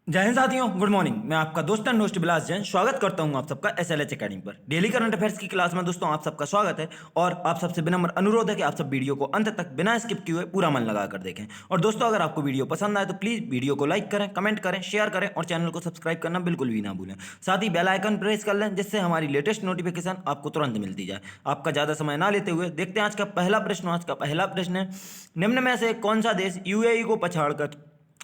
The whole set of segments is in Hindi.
जय हिंद साथियों, गुड मॉर्निंग। मैं आपका दोस्त एंड होस्ट बिलास जैन स्वागत करता हूं आप सबका एसएलएच एकेडमी पर डेली करंट अफेयर्स की क्लास में। दोस्तों, आप सबका स्वागत है और आप सबसे विनम्र अनुरोध है कि आप सब वीडियो को अंत तक बिना स्किप किए हुए पूरा मन लगाकर देखें। और दोस्तों, अगर आपको वीडियो पसंद आए तो प्लीज वीडियो को लाइक करें, कमेंट करें, शेयर करें और चैनल को सब्सक्राइब करना बिल्कुल भी ना भूलें। साथ ही बेल आइकन प्रेस कर लें जिससे हमारी लेटेस्ट नोटिफिकेशन आपको तुरंत मिलती जाए। आपका ज्यादा समय ना लेते हुए देखते हैं आज का पहला प्रश्न। आज का पहला प्रश्न है, निम्न में से कौन सा देश यूएई को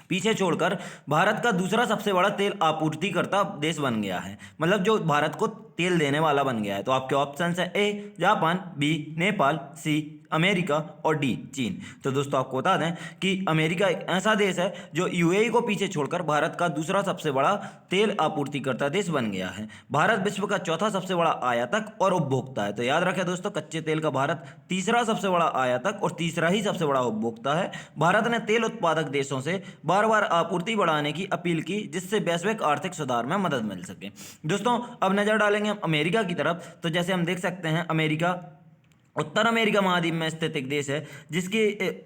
पीछे छोड़कर भारत का दूसरा सबसे बड़ा तेल आपूर्तिकर्ता देश बन गया है? मतलब जो भारत को तेल देने वाला बन गया है। तो आपके ऑप्शन है: A Japan, B Nepal, C America और डी चीन। तो दोस्तों, आपको बता दें कि अमेरिका एक ऐसा देश है जो यूएई को पीछे छोड़कर भारत का दूसरा सबसे बड़ा तेल आपूर्तिकर्ता देश बन गया है। भारत विश्व का चौथा सबसे बड़ा आयातक और उपभोक्ता है। तो याद रखें दोस्तों, कच्चे तेल का भारत तीसरा सबसे बड़ा आयातक और तीसरा ही सबसे बड़ा उपभोक्ता है। भारत ने तेल उत्पादक देशों से बार बार आपूर्ति बढ़ाने की अपील की जिससे वैश्विक आर्थिक सुधार में मदद मिल सके। दोस्तों, अब नजर डालेंगे हम अमेरिका की तरफ। तो जैसे हम देख सकते हैं, अमेरिका उत्तर अमेरिका महाद्वीप में स्थित एक देश है जिसके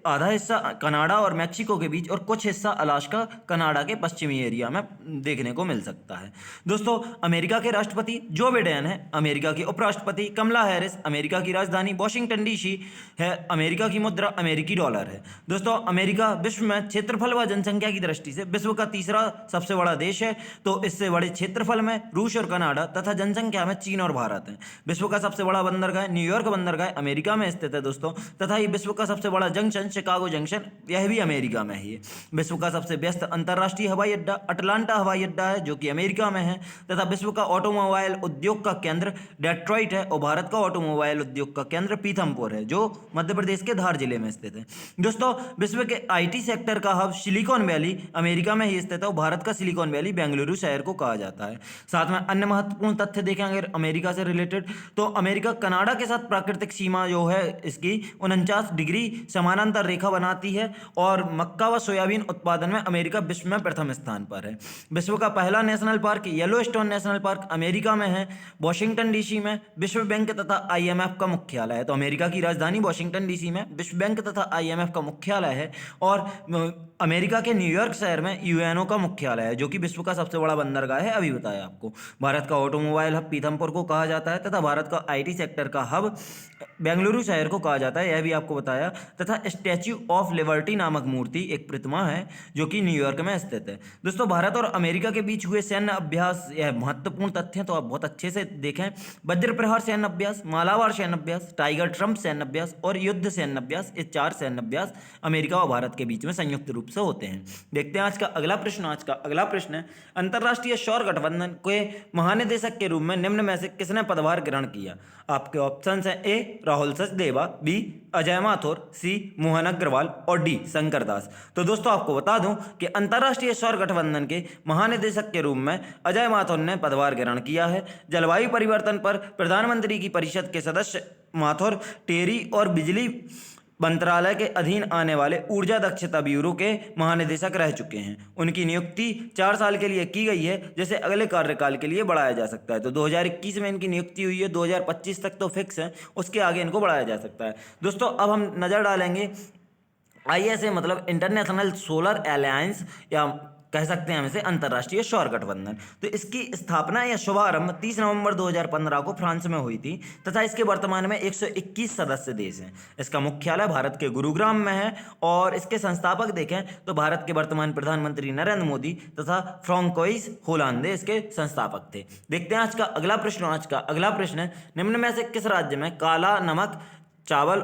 आधा हिस्सा कनाडा और मैक्सिको के बीच और कुछ हिस्सा अलास्का कनाडा के पश्चिमी एरिया में देखने को मिल सकता है। दोस्तों, अमेरिका के राष्ट्रपति जो बिडेन है, अमेरिका की उपराष्ट्रपति कमला हैरिस, अमेरिका की राजधानी वॉशिंगटन डीसी है, अमेरिका की मुद्रा अमेरिकी डॉलर है। दोस्तों, अमेरिका विश्व में क्षेत्रफल व जनसंख्या की दृष्टि से विश्व का तीसरा सबसे बड़ा देश है। तो इससे बड़े क्षेत्रफल में रूस और कनाडा तथा जनसंख्या में चीन और भारत है। विश्व का सबसे बड़ा बंदरगाह न्यूयॉर्क बंदरगाह अमेरिका में स्थित है दोस्तों। तथा ये विश्व का सबसे बड़ा जंक्शन शिकागो जंक्शन, यह भी अमेरिका में ही है। विश्व का सबसे व्यस्त अंतर्राष्ट्रीय हवाई अड्डा अटलांटा हवाई अड्डा है जो कि अमेरिका में है। तथा विश्व का ऑटोमोबाइल उद्योग का केंद्र डेट्रॉइट है और भारत का ऑटोमोबाइल उद्योग का केंद्र पीथमपुर है जो मध्य प्रदेश के धार जिले में स्थित है। दोस्तों, विश्व के आईटी सेक्टर का हब सिलिकॉन वैली अमेरिका में ही स्थित है और भारत का सिलिकॉन वैली बेंगलुरु शहर को कहा जाता है। साथ में अन्य महत्वपूर्ण तथ्य देखें अगर अमेरिका से रिलेटेड, तो अमेरिका कनाडा के साथ प्राकृतिक सीमा जो है इसकी 49 डिग्री समानांतर रेखा बनाती है। और मक्का व सोयाबीन उत्पादन में अमेरिका विश्व में प्रथम स्थान पर है। विश्व का पहला national park Yellowstone national park America में है। वॉशिंगटन डीसी में विश्व बैंक तथा आईएमएफ का मुख्यालय है। तो अमेरिका की राजधानी वॉशिंगटन डीसी में विश्व बैंक तथा आईएमएफ का मुख्यालय है। और अमेरिका के न्यूयॉर्क शहर में यूएनओ का मुख्यालय है जो कि विश्व का सबसे बड़ा बंदरगाह है, अभी बताया आपको। भारत का ऑटोमोबाइल हब पीथमपुर को कहा जाता है तथा भारत का आईटी सेक्टर का हब बेंगलुरु शहर को कहा जाता है, यह भी आपको बताया। तथा स्टैच्यू ऑफ लिबर्टी नामक मूर्ति एक प्रतिमा है जो कि न्यूयॉर्क में स्थित है। दोस्तों, भारत और अमेरिका के बीच हुए सैन्य अभ्यास, यह महत्वपूर्ण तथ्य है तो आप बहुत अच्छे से देखें। वज्र प्रहार सैन्य अभ्यास, मालाबार सैन्य अभ्यास, टाइगर ट्रम्प सैन्य अभ्यास और युद्ध सैन्य अभ्यास, ये 4 सैन्य अभ्यास अमेरिका और भारत के बीच में संयुक्त रूप से होते हैं। देखते हैं आज का अगला प्रश्न। आज का अगला प्रश्न है, अंतर्राष्ट्रीय सौर गठबंधन के महानिदेशक के रूप में निम्न में से किसने पदभार ग्रहण किया? आपके ऑप्शन है: ए राहुल सचदेवा, बी अजय माथुर, सी मोहन अग्रवाल और डी शंकर दास। तो दोस्तों, आपको बता दूं कि अंतर्राष्ट्रीय सौर गठबंधन के महानिदेशक के रूप में अजय माथुर ने पदभार ग्रहण किया है। जलवायु परिवर्तन पर प्रधानमंत्री की परिषद के सदस्य माथुर टेरी और बिजली मंत्रालय के अधीन आने वाले ऊर्जा दक्षता ब्यूरो के महानिदेशक रह चुके हैं। उनकी नियुक्ति 4 साल के लिए की गई है जिसे अगले कार्यकाल के लिए बढ़ाया जा सकता है। तो 2021 में इनकी नियुक्ति हुई है, 2025 तक तो फिक्स है, उसके आगे इनको बढ़ाया जा सकता है। दोस्तों, अब हम नज़र डालेंगे आईएसए मतलब इंटरनेशनल सोलर अलायंस, या कह सकते हैं हम इसे अंतर्राष्ट्रीय सौर गठबंधन। तो इसकी स्थापना या शुभारंभ 30 नवंबर 2015 को फ्रांस में हुई थी तथा इसके वर्तमान में 121 सदस्य देश हैं। इसका मुख्यालय भारत के गुरुग्राम में है और इसके संस्थापक देखें तो भारत के वर्तमान प्रधानमंत्री नरेंद्र मोदी तथा फ्रांकोइस होलांदे इसके संस्थापक थे। देखते हैं आज का अगला प्रश्न। आज का अगला प्रश्न है, निम्न में से किस राज्य में काला नमक चावल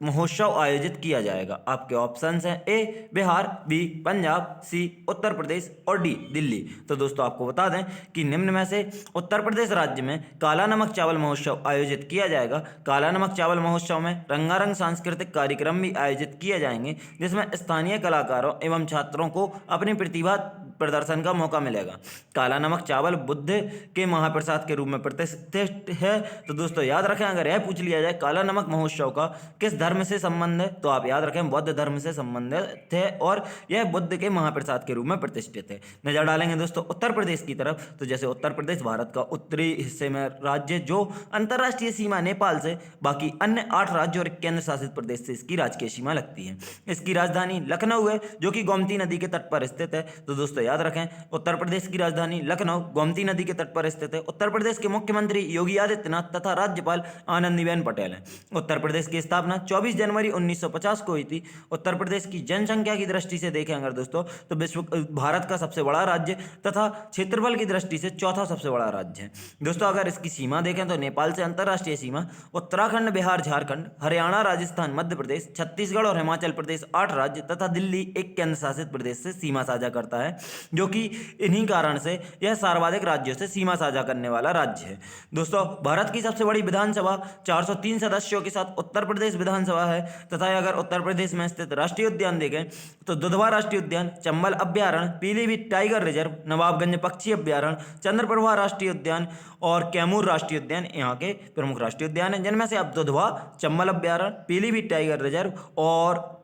महोत्सव आयोजित किया जाएगा? आपके ऑप्शंस हैं: ए बिहार, बी पंजाब, सी उत्तर प्रदेश और डी दिल्ली। तो दोस्तों, आपको बता दें कि निम्न में से उत्तर प्रदेश राज्य में काला नमक चावल महोत्सव आयोजित किया जाएगा। काला नमक चावल महोत्सव में रंगारंग सांस्कृतिक कार्यक्रम भी आयोजित किए जाएंगे जिसमें स्थानीय कलाकारों एवं छात्रों को अपनी प्रतिभा प्रदर्शन का मौका मिलेगा। काला नमक चावल बुद्ध के महाप्रसाद के रूप में प्रतिष्ठित है। तो दोस्तों, याद रखें, अगर यह पूछ लिया जाए काला नमक महोत्सव का किस धर्म से संबंध है, तो आप याद रखें बौद्ध धर्म से संबंधित है और यह बुद्ध के महाप्रसाद के रूप में प्रतिष्ठित है। नजर डालेंगे दोस्तों उत्तर प्रदेश की तरफ। तो जैसे उत्तर प्रदेश भारत का उत्तरी हिस्से में राज्य जो अंतर्राष्ट्रीय सीमा नेपाल से, बाकी अन्य 8 राज्यों और केंद्र शासित प्रदेश से इसकी राजकीय सीमा लगती है। इसकी राजधानी लखनऊ है जो कि गोमती नदी के तट पर स्थित है। तो दोस्तों, याद रखें। उत्तर प्रदेश की राजधानी लखनऊ गोमती नदी के तट पर स्थित है। उत्तर प्रदेश के मुख्यमंत्री योगी आदित्यनाथ तथा राज्यपाल आनंदीबेन पटेल हैं। उत्तर प्रदेश की स्थापना 24 जनवरी 1950 को हुई थी। उत्तर प्रदेश की जनसंख्या की दृष्टि से देखें अगर दोस्तों तो भारत का सबसे बड़ा राज्य तथा क्षेत्रफल की दृष्टि से चौथा सबसे बड़ा राज्य है। दोस्तों अगर इसकी सीमा देखें तो नेपाल से अंतर्राष्ट्रीय सीमा उत्तराखंड, बिहार, झारखंड, हरियाणा, राजस्थान, मध्य प्रदेश, छत्तीसगढ़ और हिमाचल प्रदेश 8 राज्य तथा दिल्ली एक केंद्र शासित प्रदेश से सीमा साझा करता है, जो कि इन्हीं कारण से यह सर्वाधिक राज्यों से सीमा साझा करने वाला राज्य है। दोस्तों भारत की सबसे बड़ी विधानसभा 403 सदस्यों के साथ उत्तर प्रदेश विधानसभा है तथा अगर उत्तर प्रदेश में स्थित राष्ट्रीय उद्यान देखें तो दुधवा राष्ट्रीय उद्यान, चंबल अभ्यारण्य, पीलीभीत टाइगर रिजर्व, नवाबगंज पक्षी अभ्यारण्य, चंद्रप्रभा राष्ट्रीय उद्यान और कैमूर राष्ट्रीय उद्यान यहाँ के प्रमुख राष्ट्रीय उद्यान हैं, जिनमें से आप दुधवा, चंबल अभ्यारण्य, पीलीभीत टाइगर रिजर्व और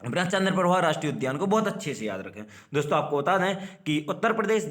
अपना चंद्रप्रभा राष्ट्रीय उद्यान को बहुत अच्छे से याद रखें। दोस्तों आपको बता दें कि उत्तर प्रदेश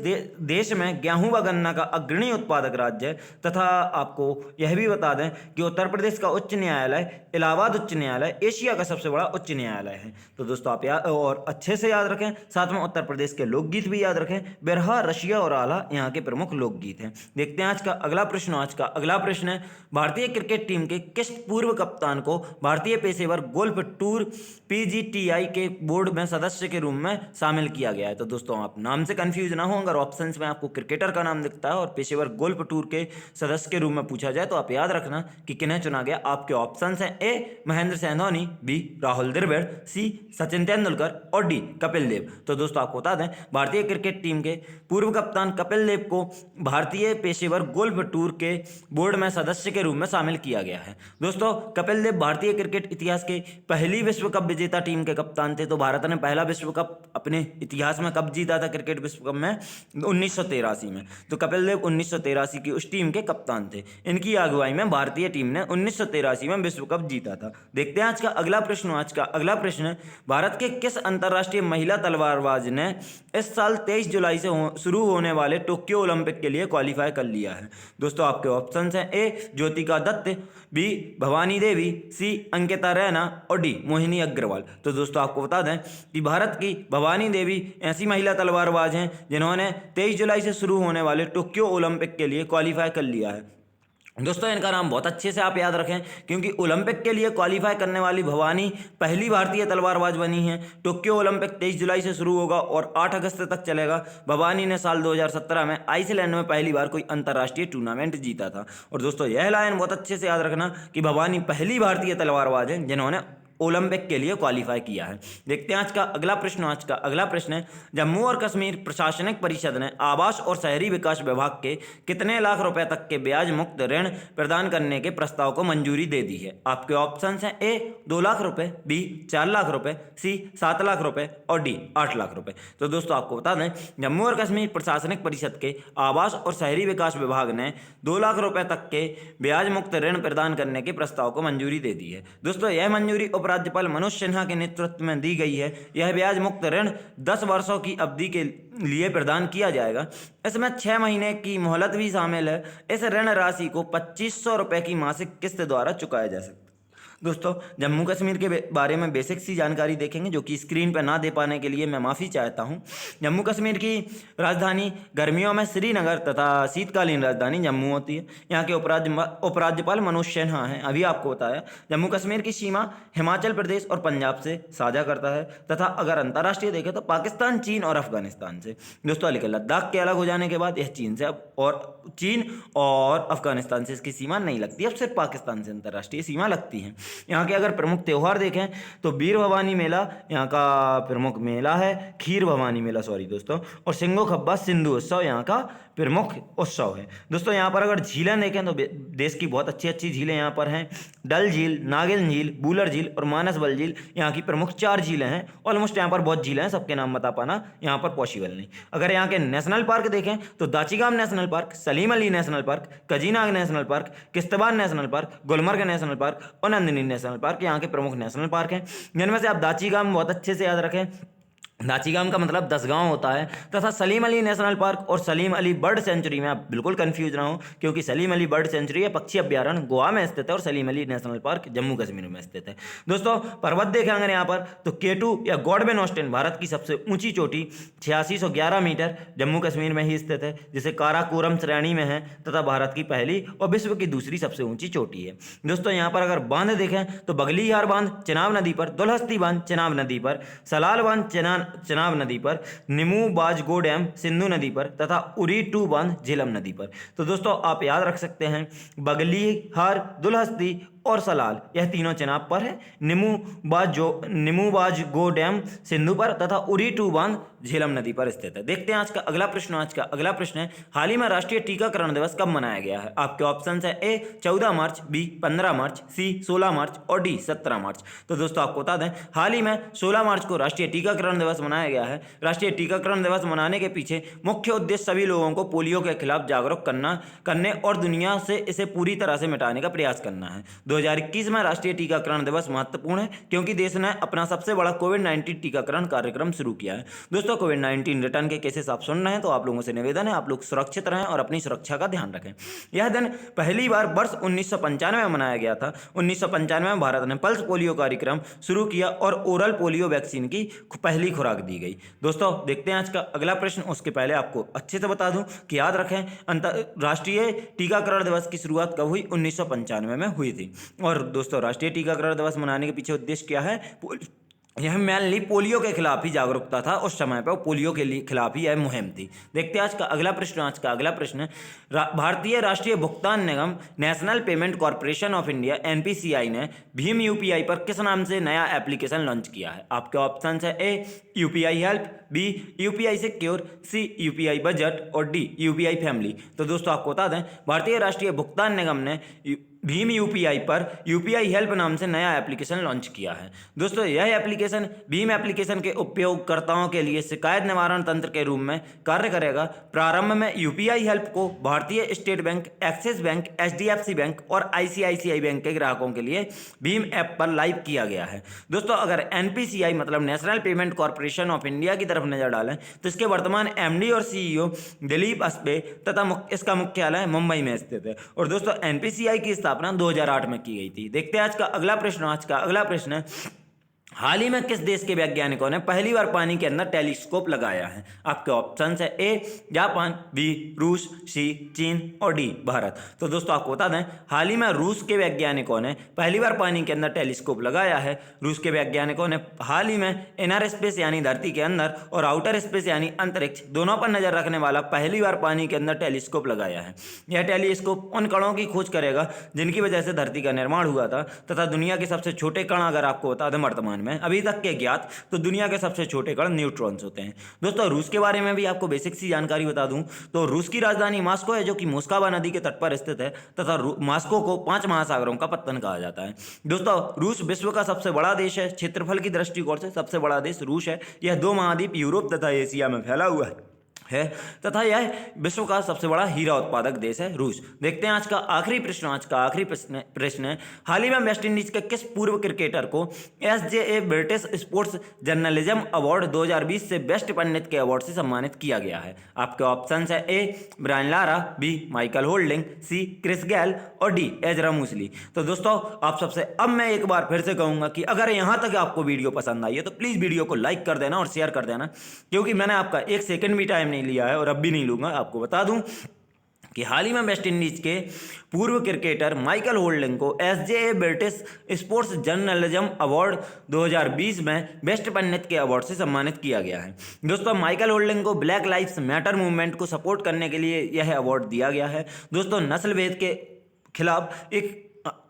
देश में गेहूं व गन्ना का अग्रणी उत्पादक राज्य है तथा आपको यह भी बता दें कि उत्तर प्रदेश का उच्च न्यायालय इलाहाबाद उच्च न्यायालय एशिया का सबसे बड़ा उच्च न्यायालय है। तो दोस्तों आप और अच्छे से याद रखें। साथ में उत्तर प्रदेश के लोकगीत भी याद रखें। बिरहा, रशिया और आला यहाँ के प्रमुख लोकगीत हैं। देखते हैं आज का अगला प्रश्न। आज का अगला प्रश्न है, भारतीय क्रिकेट टीम के किस पूर्व कप्तान को भारतीय पेशेवर गोल्फ टूर PGTI के बोर्ड में सदस्य के रूप में शामिल किया गया है? तो दोस्तों आप नाम से कंफ्यूज ना हो, अगर ऑप्शंस में आपको क्रिकेटर का नाम दिखता है और पेशेवर गोल्फ टूर के सदस्य के रूप में पूछा जाए तो आप याद रखना कि किन्हें चुना गया। आपके ऑप्शंस हैं ए महेंद्र सिंह धोनी, बी राहुल द्रविड़, सी सचिन तेंदुलकर और डी कपिल देव। तो दोस्तों आपको बता दें भारतीय क्रिकेट टीम के पूर्व कप्तान कपिल देव को भारतीय पेशेवर गोल्फ टूर के बोर्ड में सदस्य के रूप में शामिल किया गया है। दोस्तों कपिल देव भारतीय क्रिकेट इतिहास के पहली विश्व कप विजेता टीम के कप्तान थे। तो भारत ने पहला विश्व कप अपने इतिहास में कब जीता था क्रिकेट विश्व कप में? 1983 में। तो कपिल देव 1983 की उस टीम के कप्तान थे। इनकी अगुवाई में भारतीय टीम ने 1983 में विश्व कप जीता था। देखते हैं आज का अगला प्रश्न। आज का अगला प्रश्न है, भारत के किस अंतर्राष्ट्रीय महिला तलवारबाज ने इस साल 23 जुलाई से शुरू होने वाले टोक्यो ओलंपिक के लिए क्वालिफाई कर लिया है? दोस्तों आपके ऑप्शंस हैं ए ज्योतिका दत्त, बी भवानी देवी, सी अंकिता रैना और डी मोहिनी अग्रवाल। तो दोस्तों आपको बता दें कि भारत की भवानी देवी ऐसी महिला तलवारबाज हैं जिन्होंने 23 जुलाई से शुरू होने वाले टोक्यो ओलंपिक के लिए क्वालिफाई कर लिया है। दोस्तों इनका नाम बहुत अच्छे से आप याद रखें क्योंकि ओलंपिक के लिए क्वालिफाई करने वाली भवानी पहली भारतीय तलवारबाज बनी है। टोक्यो ओलंपिक 23 जुलाई से शुरू होगा और 8 अगस्त तक चलेगा। भवानी ने साल 2017 में आइसलैंड में पहली बार कोई अंतर्राष्ट्रीय टूर्नामेंट जीता था। और दोस्तों यह लाइन बहुत अच्छे से याद रखना कि भवानी पहली भारतीय तलवारबाज है जिन्होंने ओलंपिक के लिए क्वालिफाई किया है। देखते हैं आज का अगला प्रश्न। आज का अगला प्रश्न है, जम्मू और कश्मीर प्रशासनिक परिषद ने आवास और शहरी विकास विभाग के कितने लाख रुपए तक के ब्याज मुक्त ऋण प्रदान करने के प्रस्ताव को मंजूरी दे दी है? आपके ऑप्शंस हैं ए 2 लाख रुपए, बी 4 लाख रुपए, सी 7 लाख रुपए और डी 8 लाख रुपए। तो दोस्तों आपको बता दें जम्मू और कश्मीर प्रशासनिक परिषद के आवास और शहरी विकास विभाग ने 2 लाख रुपए तक के ब्याज मुक्त ऋण प्रदान करने के प्रस्ताव को मंजूरी दे दी है। दोस्तों यह मंजूरी राज्यपाल मनोज सिन्हा के नेतृत्व में दी गई है। यह ब्याज मुक्त ऋण 10 वर्षों की अवधि के लिए प्रदान किया जाएगा। इसमें 6 महीने की मोहलत भी शामिल है। इस ऋण राशि को 2500 रुपए की मासिक किस्त द्वारा चुकाया जा सकता है। दोस्तों जम्मू कश्मीर के बारे में बेसिक सी जानकारी देखेंगे जो कि स्क्रीन पर ना दे पाने के लिए मैं माफ़ी चाहता हूं। जम्मू कश्मीर की राजधानी गर्मियों में श्रीनगर तथा शीतकालीन राजधानी जम्मू होती है। यहाँ के उपराज्यपाल मनोज सिन्हा हैं। अभी आपको बताया जम्मू कश्मीर की सीमा हिमाचल प्रदेश और पंजाब से साझा करता है तथा अगर अंतर्राष्ट्रीय देखें तो पाकिस्तान, चीन और अफगानिस्तान से। दोस्तों लेकिन लद्दाख के अलग हो जाने के बाद यह चीन और अफगानिस्तान से इसकी सीमा नहीं लगती, अब सिर्फ पाकिस्तान से अंतर्राष्ट्रीय सीमा लगती है। यहाँ के अगर प्रमुख त्यौहार देखें तो वीर भवानी मेला यहाँ का प्रमुख मेला है, खीर भवानी मेला दोस्तों, और सिंगो खब्बा सिंधु उत्सव यहाँ का प्रमुख उत्सव है। दोस्तों यहाँ पर अगर झीलें देखें तो देश की बहुत अच्छी अच्छी झीलें यहाँ पर हैं। डल झील, नागिन झील, बूलर झील और मानस बल झील यहाँ की प्रमुख 4 झीलें हैं। ऑलमोस्ट यहाँ पर बहुत झीलें हैं, सबके नाम बता पाना यहाँ पर पॉसिबल नहीं। अगर यहाँ के नेशनल पार्क देखें तो Dachigam national park, Salim Ali national park, Kazinag national park, Kishtwar national park, Gulmarg national park और नंदिनी नेशनल पार्क यहाँ के प्रमुख नेशनल पार्क हैं। जिनमें से आप दाचीगाम बहुत अच्छे से याद रखें दाचीगाम का मतलब 10 गांव होता है। तथा सलीम अली नेशनल पार्क और सलीम अली बर्ड सेंचुरी में आप बिल्कुल कंफ्यूज ना हो, क्योंकि सलीम अली बर्ड सेंचुरी या पक्षी अभ्यारण्य गोवा में स्थित है और सलीम अली नेशनल पार्क जम्मू कश्मीर में स्थित है। दोस्तों पर्वत देखें अगर यहाँ पर तो केटू या गॉडबेन ऑस्टिन भारत की सबसे ऊंची चोटी 8611 मीटर जम्मू कश्मीर में ही स्थित है, जिसे काराकोरम श्रेणी में है तथा भारत की पहली और विश्व की दूसरी सबसे ऊंची चोटी है। दोस्तों यहाँ पर अगर बांध देखें तो बगलीहार बांध चिनाब नदी पर, दुलहस्ती बांध चिनाब नदी पर, सलाल बांध चिनाब नदी पर, निमू बाजगो डैम सिंधु नदी पर तथा उरी 2 बांध झेलम नदी पर। तो दोस्तों आप याद रख सकते हैं बगलीहार, दुलहस्ती और सलाल यह तीनों चिनाब पर है, निमूबाजगो डैम सिंधु पर तथा उरी 2 बांध झेलम नदी पर स्थित है। देखते हैं आज का अगला प्रश्न। आज का अगला प्रश्न है हाल ही में राष्ट्रीय टीकाकरण दिवस कब मनाया गया है? आपके ऑप्शन है ए 14 मार्च, बी 15 मार्च, सी 16 मार्च और डी 17 मार्च। तो दोस्तों आपको बता दें हाल ही में 16 मार्च को राष्ट्रीय टीकाकरण दिवस मनाया गया है। राष्ट्रीय टीकाकरण दिवस मनाने के पीछे मुख्य उद्देश्य सभी लोगों को पोलियो के खिलाफ जागरूक करने और दुनिया से इसे पूरी तरह से मिटाने का प्रयास करना है। 2021 में राष्ट्रीय टीकाकरण दिवस महत्वपूर्ण है क्योंकि देश ने अपना सबसे बड़ा कोविड-19 टीकाकरण कार्यक्रम शुरू किया है। दोस्तों कोविड-19 रिटर्न के केसेस आप सुन रहे हैं तो आप लोगों से निवेदन है आप लोग सुरक्षित रहें और अपनी सुरक्षा का ध्यान रखें। यह दिन पहली बार वर्ष 1995 में मनाया गया था। 1995 में भारत ने पल्स पोलियो कार्यक्रम शुरू किया और ओरल पोलियो वैक्सीन की पहली खुराक दी गई। दोस्तों देखते हैं आज का अगला प्रश्न। उसके पहले आपको अच्छे से बता दूं कि याद रखें राष्ट्रीय टीकाकरण दिवस की शुरुआत कब हुई? 1995 में हुई थी। और दोस्तों राष्ट्रीय टीकाकरण दिवस मनाने के पीछे उद्देश्य क्या है? यह मेनली पोलियो के खिलाफ ही जागरूकता था। उस समय पर पोलियो के खिलाफ ही यह मुहिम थी। देखते हैं आज का अगला प्रश्न। आज का अगला प्रश्न भारतीय राष्ट्रीय भुगतान निगम national payment corporation of India NPCI ने भीम यूपीआई पर किस नाम से नया एप्लीकेशन लॉन्च किया है? आपके ऑप्शन है A UPI help, B UPI secure, C UPI budget और डी यूपीआई फैमिली। तो दोस्तों आपको बता दें भारतीय राष्ट्रीय भुगतान निगम ने भीम यूपीआई पर यूपीआई हेल्प नाम से नया एप्लीकेशन लॉन्च किया है। दोस्तों यह एप्लीकेशन भीम एप्लीकेशन के उपयोगकर्ताओं के लिए शिकायत निवारण तंत्र के रूप में कार्य करेगा। प्रारंभ में यूपीआई हेल्प को भारतीय state bank, axis bank, HDFC bank और आईसीआईसीआई बैंक के ग्राहकों के लिए भीम ऐप पर लाइव किया गया है। दोस्तों अगर एनपीसीआई मतलब national payment corporation of India की तरफ नजर डालें तो इसके वर्तमान एमडी और सीईओ दिलीप अस्पे तथा इसका मुख्यालय मुंबई में स्थित है। और दोस्तों एनपीसीआई की स्थापना 2008 में की गई थी। देखते हैं आज का अगला प्रश्न। आज का अगला प्रश्न है हाल ही में किस देश के वैज्ञानिकों ने पहली बार पानी के अंदर टेलीस्कोप लगाया है? आपके ऑप्शन है ए जापान, बी रूस, सी चीन और डी भारत। तो दोस्तों आपको बता दें हाल ही में रूस के वैज्ञानिकों ने पहली बार पानी के अंदर टेलीस्कोप लगाया है। रूस के वैज्ञानिकों ने हाल ही में इनर स्पेस यानी धरती के अंदर और आउटर स्पेस यानी अंतरिक्ष दोनों पर नजर रखने वाला पहली बार पानी के अंदर टेलीस्कोप लगाया है। यह टेलीस्कोप उन कणों की खोज करेगा जिनकी वजह से धरती का निर्माण हुआ था तथा दुनिया के सबसे छोटे कण अगर आपको बता दें वर्तमान में अभी तक के ज्ञात तो दुनिया के सबसे छोटे कण न्यूट्रॉन्स होते हैं। दोस्तों रूस के बारे में भी आपको बेसिक सी जानकारी बता दूं तो रूस की राजधानी मॉस्को है जो कि मोस्कवा नदी के तट पर स्थित है तथा मॉस्को को 5 महासागरों का पत्तन कहा जाता है। दोस्तों रूस विश्व का सबसे बड़ा देश है। क्षेत्रफल की दृष्टिकोण से सबसे बड़ा देश रूस है। यह 2 महाद्वीप यूरोप तथा एशिया में फैला हुआ है तथा यह विश्व का सबसे बड़ा हीरा उत्पादक देश है रूस। देखते हैं आज का आखिरी प्रश्न। आज का आखिरी प्रश्न है हाल ही में वेस्ट इंडीज के किस पूर्व क्रिकेटर को एसजेए ब्रिटिश स्पोर्ट्स जर्नलिज्म अवार्ड 2020 से बेस्ट पंडित के अवार्ड से सम्मानित किया गया है? आपके ऑप्शन है A Brian Lara, B Michael Holding, C Chris Gayle और डी एजरा मूसली। तो दोस्तों आप सबसे अब मैं एक बार फिर से कहूंगा कि अगर यहां तक आपको वीडियो पसंद आई है तो प्लीज वीडियो को लाइक कर देना और शेयर कर देना, क्योंकि मैंने आपका 1 सेकंड भी टाइम नहीं लिया है और अब भी नहीं लूंगा। आपको बता दूं कि हाल ही में वेस्ट इंडीज के पूर्व क्रिकेटर माइकल होल्डिंग को एसजेए ब्रिटिश स्पोर्ट्स जर्नलिज्म अवार्ड 2020 में बेस्ट पंडित के अवार्ड से सम्मानित किया गया है। दोस्तों माइकल होल्डिंग को ब्लैक लाइव्स मैटर मूवमेंट को सपोर्ट करने के लिए यह अवार्ड दिया गया है। दोस्तों नस्लभेद के खिलाफ एक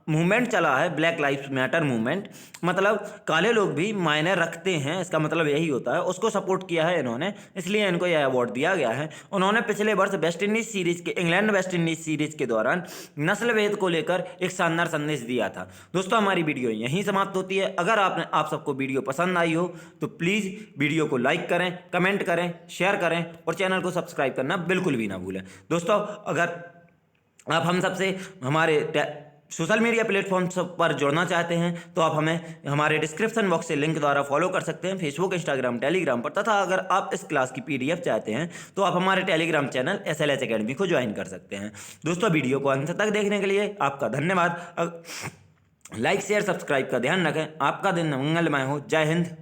मूवमेंट चला है, ब्लैक लाइव्स मैटर मूवमेंट, मतलब काले लोग भी मायने रखते हैं, इसका मतलब यही होता है, उसको सपोर्ट किया है इन्होंने, इसलिए इनको यह अवार्ड दिया गया है। उन्होंने पिछले वर्ष वेस्ट इंडीज सीरीज के इंग्लैंड वेस्ट इंडीज सीरीज के दौरान नस्लभेद को लेकर एक शानदार संदेश दिया था। दोस्तों हमारी वीडियो यहीं समाप्त होती है। अगर आप सबको वीडियो पसंद आई हो तो प्लीज़ वीडियो को लाइक करें, कमेंट करें, शेयर करें और चैनल को सब्सक्राइब करना बिल्कुल भी ना भूलें। दोस्तों अगर आप हम सबसे हमारे सोशल मीडिया प्लेटफॉर्म्स पर जुड़ना चाहते हैं तो आप हमें हमारे डिस्क्रिप्शन बॉक्स से लिंक द्वारा फॉलो कर सकते हैं फेसबुक, इंस्टाग्राम, टेलीग्राम पर। तथा अगर आप इस क्लास की PDF चाहते हैं तो आप हमारे टेलीग्राम चैनल SLH अकेडमी को ज्वाइन कर सकते हैं। दोस्तों, वीडियो को अंत तक देखने के लिए आपका धन्यवाद। लाइक, शेयर, सब्सक्राइब का ध्यान रखें। आपका दिन मंगलमय हो। जय हिंद,